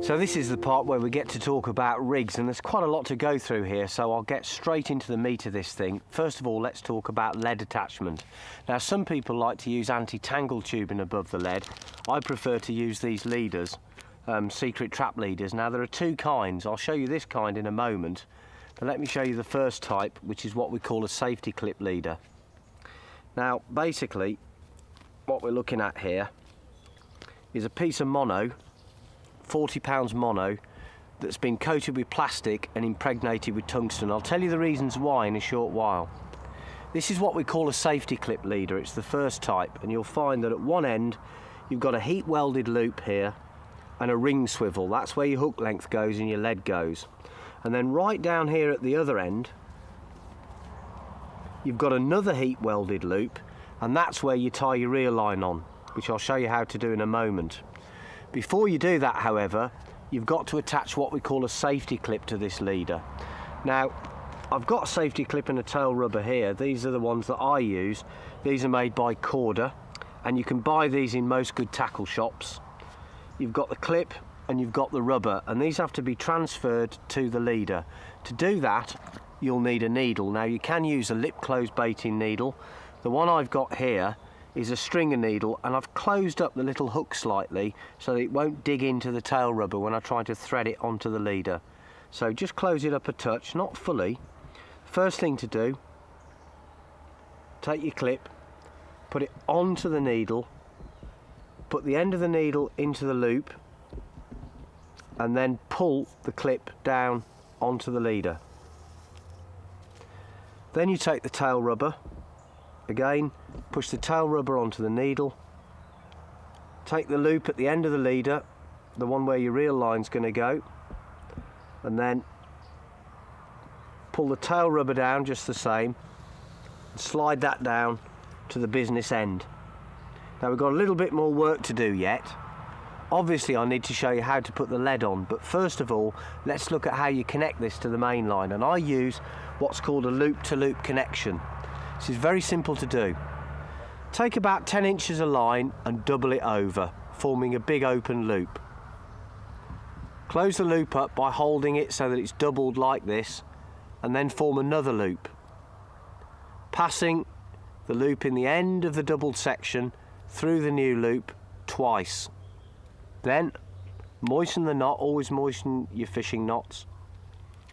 So this is the part where we get to talk about rigs, and there's quite a lot to go through here, so I'll get straight into the meat of this thing. First of all, let's talk about lead attachment. Now, some people like to use anti-tangle tubing above the lead. I prefer to use these leaders, secret trap leaders. Now, there are two kinds. I'll show you this kind in a moment, but let me show you the first type, which is what we call a safety clip leader. Now, basically, what we're looking at here is a piece of mono, 40 pounds mono, that's been coated with plastic and impregnated with tungsten. I'll tell you the reasons why in a short while. This is what we call a safety clip leader. It's the first type, and you'll find that at one end you've got a heat welded loop here and a ring swivel. That's where your hook length goes and your lead goes. And then right down here at the other end you've got another heat welded loop, and that's where you tie your reel line on, which I'll show you how to do in a moment. Before you do that, however, you've got to attach what we call a safety clip to this leader. Now, I've got a safety clip and a tail rubber here. These are the ones that I use. These are made by Corda, and you can buy these in most good tackle shops. You've got the clip and you've got the rubber, and these have to be transferred to the leader. To do that, you'll need a needle. Now, you can use a lip closed baiting needle. The one I've got here is a stringer needle, and I've closed up the little hook slightly so that it won't dig into the tail rubber when I try to thread it onto the leader. So just close it up a touch, not fully. First thing to do, take your clip, put it onto the needle, put the end of the needle into the loop, and then pull the clip down onto the leader. Then you take the tail rubber. Again, push the tail rubber onto the needle, take the loop at the end of the leader, the one where your reel line's going to go, and then pull the tail rubber down just the same, and slide that down to the business end. Now, we've got a little bit more work to do yet. Obviously, I need to show you how to put the lead on, but first of all, let's look at how you connect this to the main line, and I use what's called a loop-to-loop connection. This is very simple to do. Take about 10 inches of line and double it over, forming a big open loop. Close the loop up by holding it so that it's doubled like this, and then form another loop, passing the loop in the end of the doubled section through the new loop twice. Then moisten the knot, always moisten your fishing knots,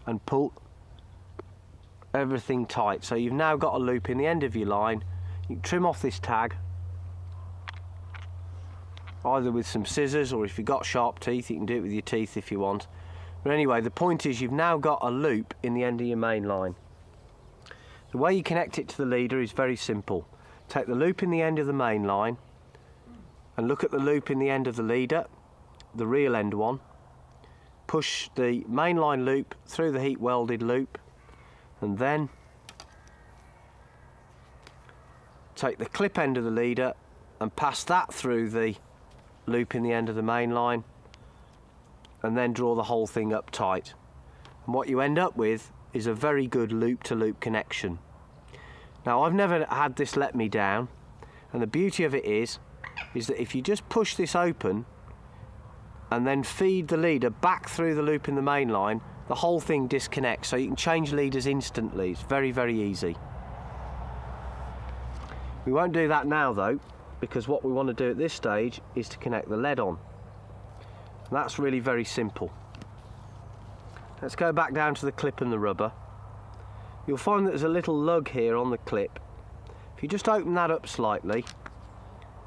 and pull everything tight. So you've now got a loop in the end of your line. You can trim off this tag either with some scissors, or if you've got sharp teeth you can do it with your teeth if you want. But anyway, the point is you've now got a loop in the end of your main line. The way you connect it to the leader is very simple. Take the loop in the end of the main line and look at the loop in the end of the leader, the reel end one. Push the main line loop through the heat welded loop, and then take the clip end of the leader and pass that through the loop in the end of the main line, and then draw the whole thing up tight. And what you end up with is a very good loop-to-loop connection. Now, I've never had this let me down, and the beauty of it is that if you just push this open and then feed the leader back through the loop in the main line, the whole thing disconnects, so you can change leaders instantly. It's very, very easy. We won't do that now though, because what we want to do at this stage is to connect the lead on. And that's really very simple. Let's go back down to the clip and the rubber. You'll find that there's a little lug here on the clip. If you just open that up slightly,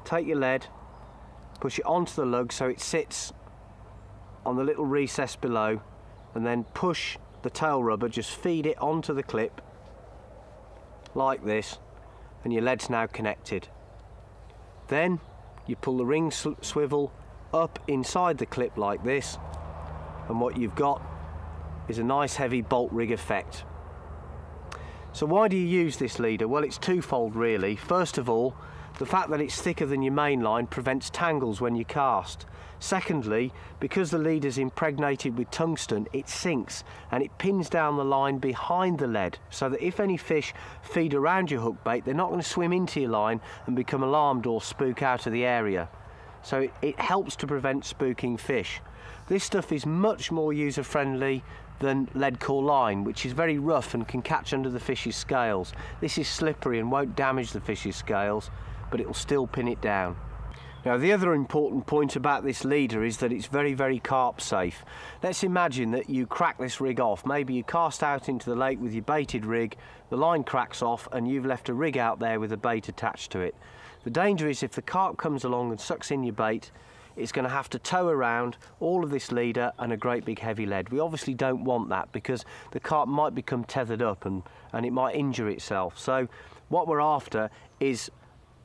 take your lead, push it onto the lug so it sits on the little recess below, and then push the tail rubber, just feed it onto the clip like this, and your lead's now connected. Then you pull the ring swivel up inside the clip like this, and what you've got is a nice heavy bolt rig effect. So why do you use this leader? Well, it's twofold really. First of all, the fact that it's thicker than your main line prevents tangles when you cast. Secondly, because the leader's impregnated with tungsten, it sinks and it pins down the line behind the lead, so that if any fish feed around your hook bait, they're not going to swim into your line and become alarmed or spook out of the area. so it helps to prevent spooking fish. This stuff is much more user-friendly than lead core line, which is very rough and can catch under the fish's scales. This is slippery and won't damage the fish's scales, but it will still pin it down. Now, the other important point about this leader is that it's very, very carp safe. Let's imagine that you crack this rig off. Maybe you cast out into the lake with your baited rig, the line cracks off and you've left a rig out there with a bait attached to it. The danger is if the carp comes along and sucks in your bait, it's going to have to tow around all of this leader and a great big heavy lead. We obviously don't want that because the carp might become tethered up and it might injure itself. So what we're after is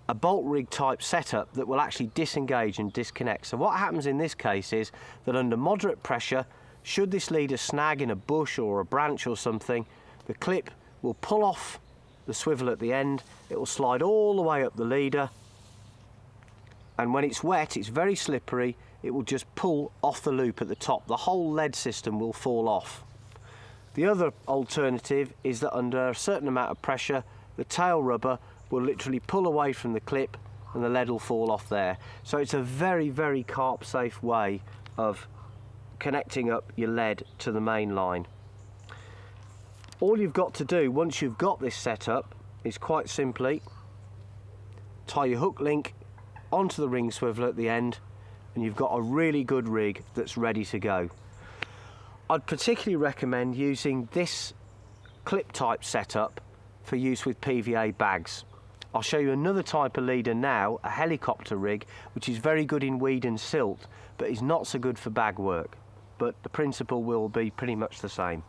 a bolt rig type setup that will actually disengage and disconnect. So what happens in this case is that under moderate pressure, should this leader snag in a bush or a branch or something, the clip will pull off the swivel at the end, it will slide all the way up the leader, and when it's wet, it's very slippery, it will just pull off the loop at the top. The whole lead system will fall off. The other alternative is that under a certain amount of pressure, the tail rubber will literally pull away from the clip and the lead will fall off there. So it's a very, very carp safe way of connecting up your lead to the main line. All you've got to do once you've got this set up is quite simply tie your hook link onto the ring swivel at the end and you've got a really good rig that's ready to go. I'd particularly recommend using this clip type setup for use with PVA bags. I'll show you another type of leader now, a helicopter rig, which is very good in weed and silt, but is not so good for bag work. But the principle will be pretty much the same.